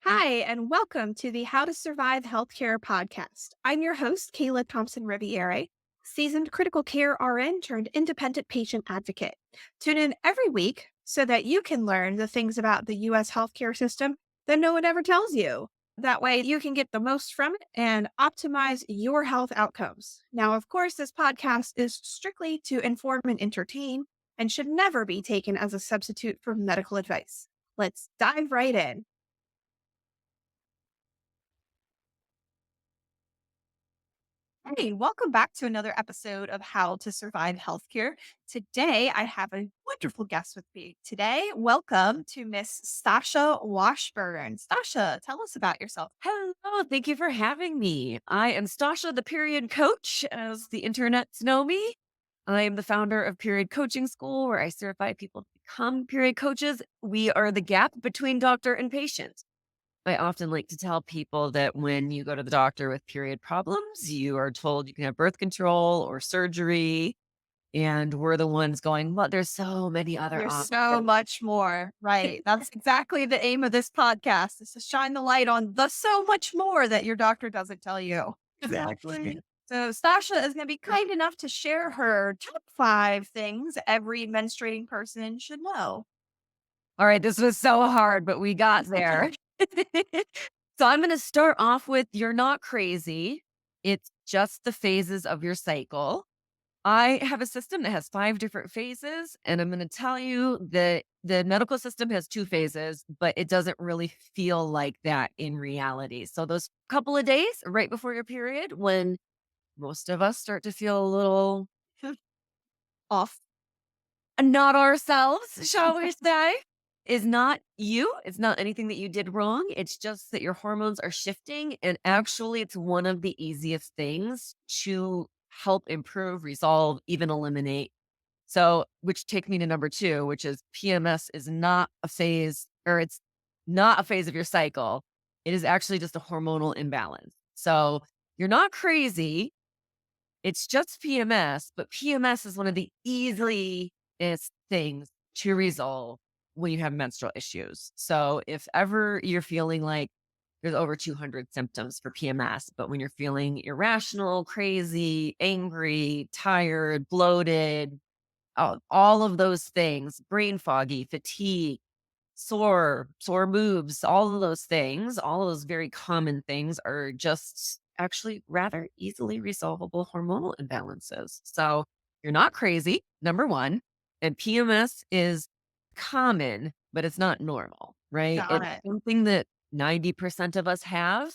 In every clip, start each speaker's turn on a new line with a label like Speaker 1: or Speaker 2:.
Speaker 1: Hi, and welcome to the How to Survive Healthcare podcast. I'm your host, Kayla Thompson-Riviere, seasoned critical care RN turned independent patient advocate. Tune in every week so that you can learn the things about the U.S. healthcare system that no one ever tells you. That way, you can get the most from it and optimize your health outcomes. Now, of course, this podcast is strictly to inform and entertain and should never be taken as a substitute for medical advice. Let's dive right in. Hey, welcome back to another episode of How to Survive Healthcare. Today, I have a wonderful guest with me. Today, welcome to Miss Stasha Washburn. Stasha, tell us about yourself.
Speaker 2: Hello, thank you for having me. I am Stasha, the period coach, as the internets know me. I am the founder of Period Coaching School, where I certify people to become period coaches. We are the gap between doctor and patient. I often like to tell people that when you go to the doctor with period problems, you are told you can have birth control or surgery. And we're the ones going, well, there's so many other
Speaker 1: There's
Speaker 2: options.
Speaker 1: so much more, right? That's exactly the aim of this podcast is to shine the light on the so much more that your doctor doesn't tell you.
Speaker 2: Exactly.
Speaker 1: So, Stasha is going to be kind enough to share her top 5 things every menstruating person should know.
Speaker 2: All right, this was so hard, but we got there. So I'm going to start off with you're not crazy. It's just the phases of your cycle. I have a system that has 5 different phases, and I'm going to tell you that the medical system has 2 phases, but it doesn't really feel like that in reality. So those couple of days right before your period, when most of us start to feel a little
Speaker 1: Off.
Speaker 2: not ourselves, shall we say, is not you. It's not anything that you did wrong. It's just that your hormones are shifting. And actually, it's one of the easiest things to help improve, resolve, even eliminate. So, which take me to number 2, which is PMS is not a phase, or it's not a phase of your cycle. It is actually just a hormonal imbalance. So, you're not crazy. It's just PMS, but PMS is one of the easiest things to resolve when you have menstrual issues. So if ever you're feeling like there's over 200 symptoms for PMS, but when you're feeling irrational, crazy, angry, tired, bloated, all of those things, brain foggy, fatigue, sore moves, all of those things, all of those very common things are just actually rather easily resolvable hormonal imbalances. So you're not crazy, number one. And PMS is common, but it's not normal, right?
Speaker 1: Got
Speaker 2: It's
Speaker 1: it.
Speaker 2: something that 90% of us have,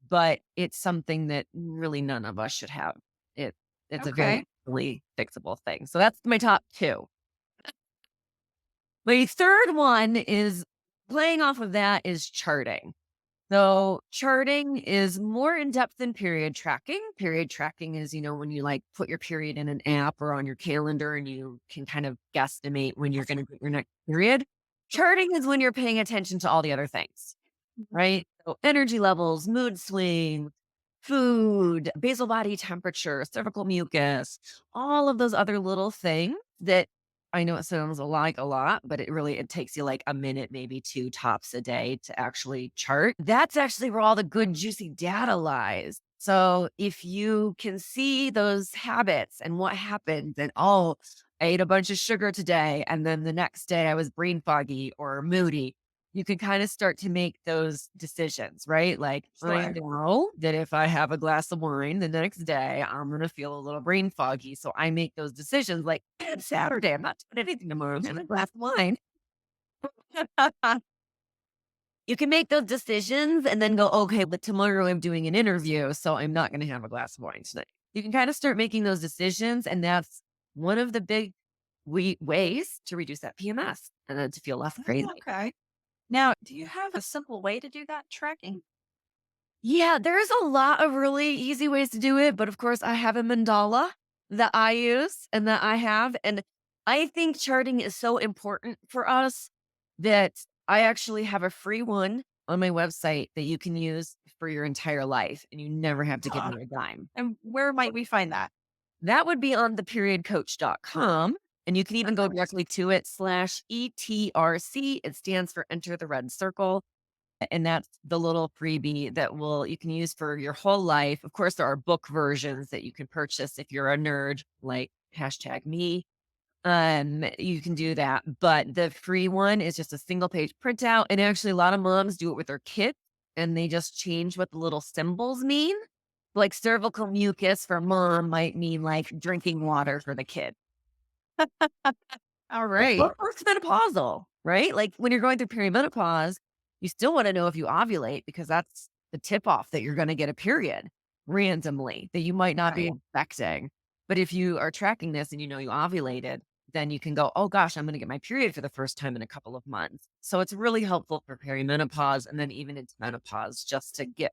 Speaker 2: but it's something that really none of us should have. It it's a very
Speaker 1: Okay.
Speaker 2: easily fixable thing. So that's my top two. My third one is playing off of that is charting. So charting is more in depth than period tracking. Period tracking is, when you like put your period in an app or on your calendar and you can kind of guesstimate when you're going to get your next period. Charting is when you're paying attention to all the other things,
Speaker 1: Mhm.
Speaker 2: right? So energy levels, mood swings, food, basal body temperature, cervical mucus, all of those other little things that I know it sounds like a lot, but it takes you like a minute, maybe 2 tops a day to actually chart. That's actually where all the good juicy data lies. So if you can see those habits and what happens and I ate a bunch of sugar today and then the next day I was brain foggy or moody, you can kind of start to make those decisions, right? Like, I
Speaker 1: Sure.
Speaker 2: know that if I have a glass of wine the next day, I'm going to feel a little brain foggy. So I make those decisions like, it's Saturday. I'm not doing anything tomorrow. I'm having a glass of wine. You can make those decisions and then go, okay, but tomorrow I'm doing an interview. So I'm not going to have a glass of wine tonight. You can kind of start making those decisions. And that's one of the big ways to reduce that PMS and then to feel less crazy.
Speaker 1: Okay. Now, do you have a simple way to do that tracking?
Speaker 2: Yeah, there's a lot of really easy ways to do it, but of course, I have a mandala that I use and that I have. And I think charting is so important for us that I actually have a free one on my website that you can use for your entire life and you never have to give
Speaker 1: Huh.
Speaker 2: me a dime.
Speaker 1: And where might we find that?
Speaker 2: That would be on theperiodcoach.com. And you can even go
Speaker 1: Perfect.
Speaker 2: directly to it /ETRC. It stands for Enter the Red Circle. And that's the little freebie that you can use for your whole life. Of course, there are book versions that you can purchase if you're a nerd, like hashtag me. You can do that. But the free one is just a single page printout. And actually, a lot of moms do it with their kids and they just change what the little symbols mean. Like cervical mucus for mom might mean like drinking water for the kid.
Speaker 1: All
Speaker 2: Or
Speaker 1: right.
Speaker 2: postmenopausal, right? Like when you're going through perimenopause, you still want to know if you ovulate because that's the tip off that you're going to get a period randomly that you might not be
Speaker 1: Right.
Speaker 2: expecting. But if you are tracking this and you know you ovulated, then you can go, oh gosh, I'm going to get my period for the first time in a couple of months. So it's really helpful for perimenopause and then even into menopause just to get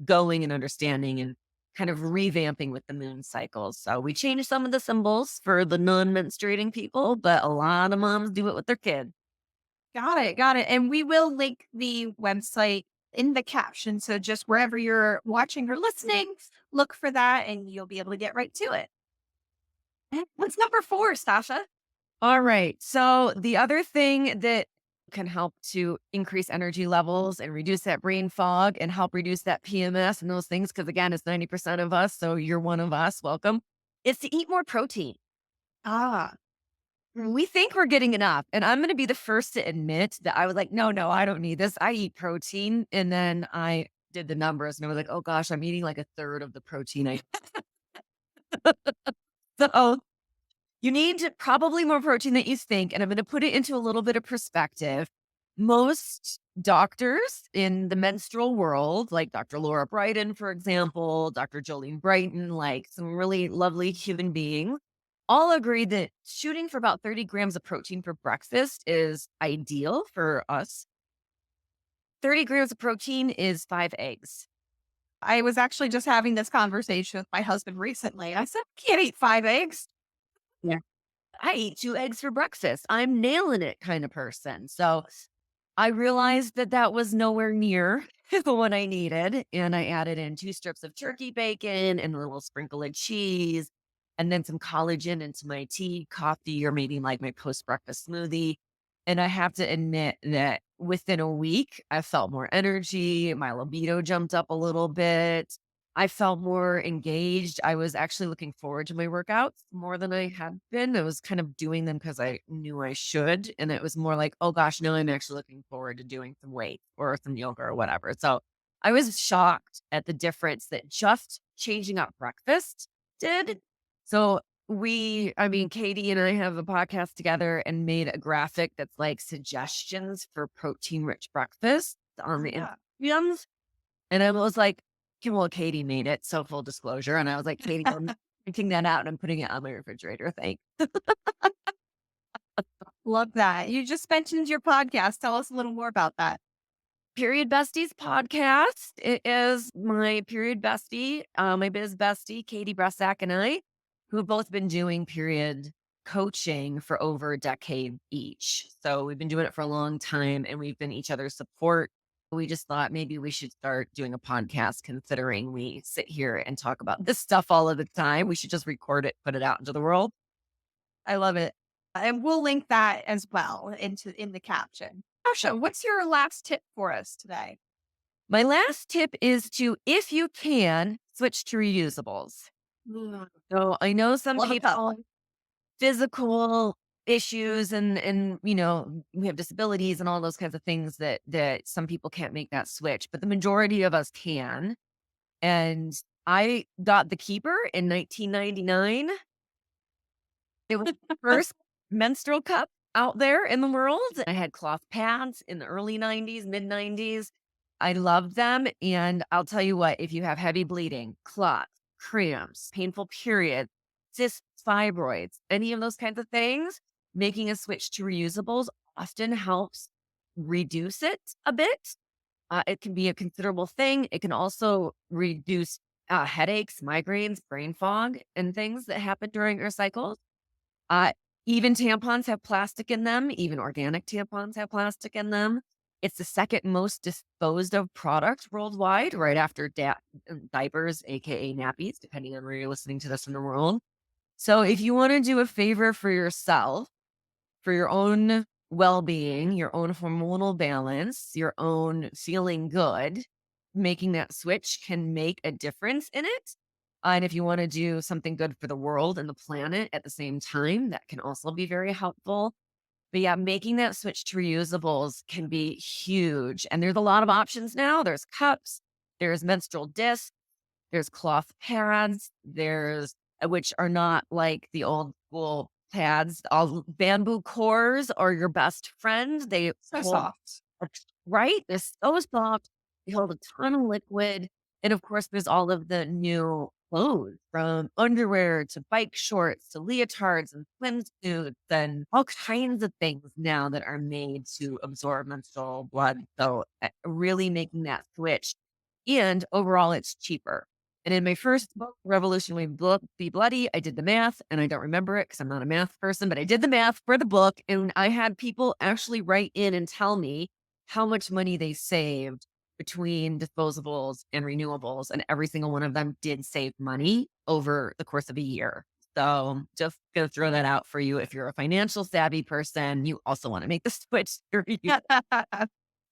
Speaker 2: going and understanding and kind of revamping with the moon cycles. So we changed some of the symbols for the non-menstruating people, but a lot of moms do it with their kids.
Speaker 1: Got it. Got it. And we will link the website in the caption. So just wherever you're watching or listening, look for that and you'll be able to get right to it. What's number 4, Stasha?
Speaker 2: All right. So the other thing that can help to increase energy levels and reduce that brain fog and help reduce that PMS and those things, because again, it's 90% of us. So you're one of us. Welcome. Is to eat more protein.
Speaker 1: Ah,
Speaker 2: We think we're getting enough. And I'm going to be the first to admit that I was like, no, no, I don't need this. I eat protein. And then I did the numbers and I was like, oh gosh, I'm eating like a third of the protein I. So you need probably more protein than you think. And I'm going to put it into a little bit of perspective. Most doctors in the menstrual world, like Dr. Laura Brighton, for example, Dr. Jolene Brighton, like some really lovely human beings, all agree that shooting for about 30 grams of protein for breakfast is ideal for us. 30 grams of protein is 5 eggs.
Speaker 1: I was actually just having this conversation with my husband recently. I said, I can't eat 5 eggs.
Speaker 2: Yeah. I eat 2 eggs for breakfast. I'm nailing it kind of person. So I realized that that was nowhere near what I needed. And I added in 2 strips of turkey bacon and a little sprinkle of cheese and then some collagen into my tea, coffee, or maybe like my post breakfast smoothie. And I have to admit that within a week, I felt more energy. My libido jumped up a little bit. I felt more engaged. I was actually looking forward to my workouts more than I had been. I was kind of doing them because I knew I should. And it was more like, oh gosh, no, I'm actually looking forward to doing some weight or some yoga or whatever. So I was shocked at the difference that just changing up breakfast did. So Katie and I have a podcast together and made a graphic that's like suggestions for protein rich breakfast on the
Speaker 1: Yeah.
Speaker 2: Instagrams. And I was like, well, Katie made it. So full disclosure. And I was like, Katie, I'm printing that out and I'm putting it on my refrigerator. Thanks.
Speaker 1: Love that. You just mentioned your podcast. Tell us a little more about that.
Speaker 2: Period Besties podcast. It is my period bestie, my biz bestie, Katie Bressack, and I, who have both been doing period coaching for over a decade each. So we've been doing it for a long time and we've been each other's support. We just thought maybe we should start doing a podcast considering we sit here and talk about this stuff all of the time. We should just record it, put it out into the world.
Speaker 1: I love it. And we'll link that as well in the caption. Tasha, what's your last tip for us today?
Speaker 2: My last tip is to, if you can, switch to reusables.
Speaker 1: Mm,
Speaker 2: So I know some
Speaker 1: love a cup.
Speaker 2: people physical issues and we have disabilities and all those kinds of things that some people can't make that switch, but the majority of us can. And I got the keeper in 1999. It was the first menstrual cup out there in the world. I had cloth pads in the early 90s, mid 90s. I loved them. And I'll tell you what, if you have heavy bleeding, clots, cramps, painful periods, cysts, fibroids, any of those kinds of things, making a switch to reusables often helps reduce it a bit. It can be a considerable thing. It can also reduce headaches, migraines, brain fog, and things that happen during our cycles. Uh, Even tampons have plastic in them. Even organic tampons have plastic in them. It's the second most disposed of product worldwide, right after diapers, aka nappies, depending on where you're listening to this in the world. So if you want to do a favor for yourself, for your own well being, your own hormonal balance, your own feeling good, making that switch can make a difference in it. And if you want to do something good for the world and the planet at the same time, that can also be very helpful. But yeah, making that switch to reusables can be huge. And there's a lot of options now. There's cups, there's menstrual discs, there's cloth pads, there's which are not like the old school pads. All bamboo cores are your best friend. They
Speaker 1: So
Speaker 2: hold
Speaker 1: soft.
Speaker 2: right? They're so soft. They hold a ton of liquid. And of course, there's all of the new clothes from underwear to bike shorts to leotards and swimsuits and all kinds of things now that are made to absorb menstrual blood. So, really making that switch. And overall, it's cheaper. And in my first book, Revolution Will Be Bloody, I did the math and I don't remember it because I'm not a math person, but I did the math for the book. And I had people actually write in and tell me how much money they saved between disposables and renewables, and every single one of them did save money over the course of a year. So just gonna throw that out for you. If you're a financial savvy person, you also want to make the switch.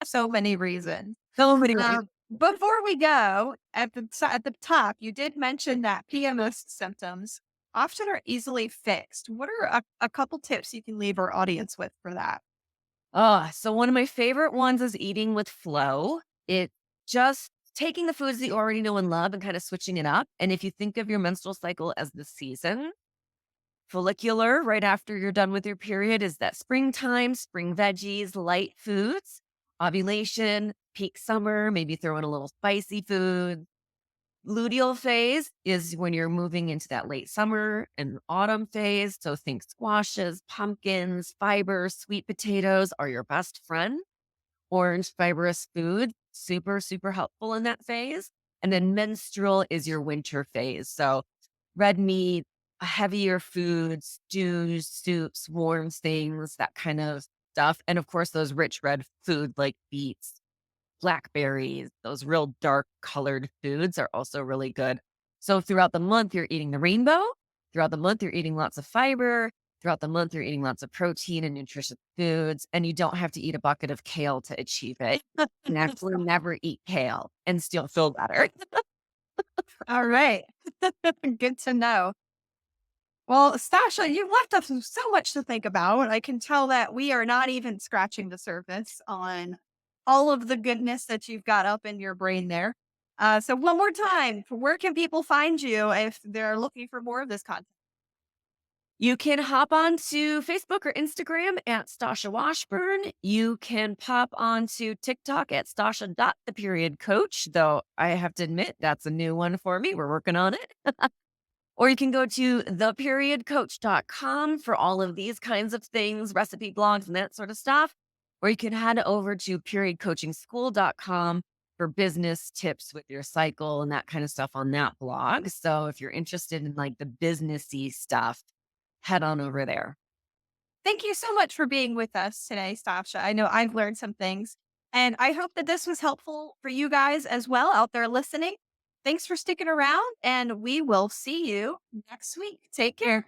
Speaker 1: So many reasons.
Speaker 2: So many ways.
Speaker 1: Before we go, at the top, you did mention that PMS symptoms often are easily fixed. What are a couple tips you can leave our audience with for that?
Speaker 2: Oh, so one of my favorite ones is eating with flow. It just taking the foods that you already know and love and kind of switching it up. And if you think of your menstrual cycle as the season, follicular, right after you're done with your period, is that springtime, spring veggies, light foods, ovulation, peak summer, maybe throw in a little spicy food. Luteal phase is when you're moving into that late summer and autumn phase. So think squashes, pumpkins, fiber, sweet potatoes are your best friend. Orange fibrous food, super, super helpful in that phase. And then menstrual is your winter phase. So red meat, heavier foods, stews, soups, warm things, that kind of stuff. And of course, those rich red foods like beets, blackberries, those real dark colored foods are also really good. So throughout the month, you're eating the rainbow. Throughout the month, you're eating lots of fiber. Throughout the month, you're eating lots of protein and nutritious foods, and you don't have to eat a bucket of kale to achieve it. You can actually never eat kale and still feel better.
Speaker 1: All right. Good to know. Well, Stasha, you left us with so much to think about. I can tell that we are not even scratching the surface on all of the goodness that you've got up in your brain there. So, one more time, where can people find you if they're looking for more of this content?
Speaker 2: You can hop onto Facebook or Instagram at Stasha Washburn. You can pop onto TikTok at Stasha.the.period.coach, though I have to admit that's a new one for me. We're working on it. Or you can go to theperiodcoach.com for all of these kinds of things, recipe blogs and that sort of stuff. Or you can head over to periodcoachingschool.com for business tips with your cycle and that kind of stuff on that blog. So if you're interested in like the businessy stuff, head on over there.
Speaker 1: Thank you so much for being with us today, Stasha. I know I've learned some things, and I hope that this was helpful for you guys as well out there listening. Thanks for sticking around, and we will see you next week. Take care.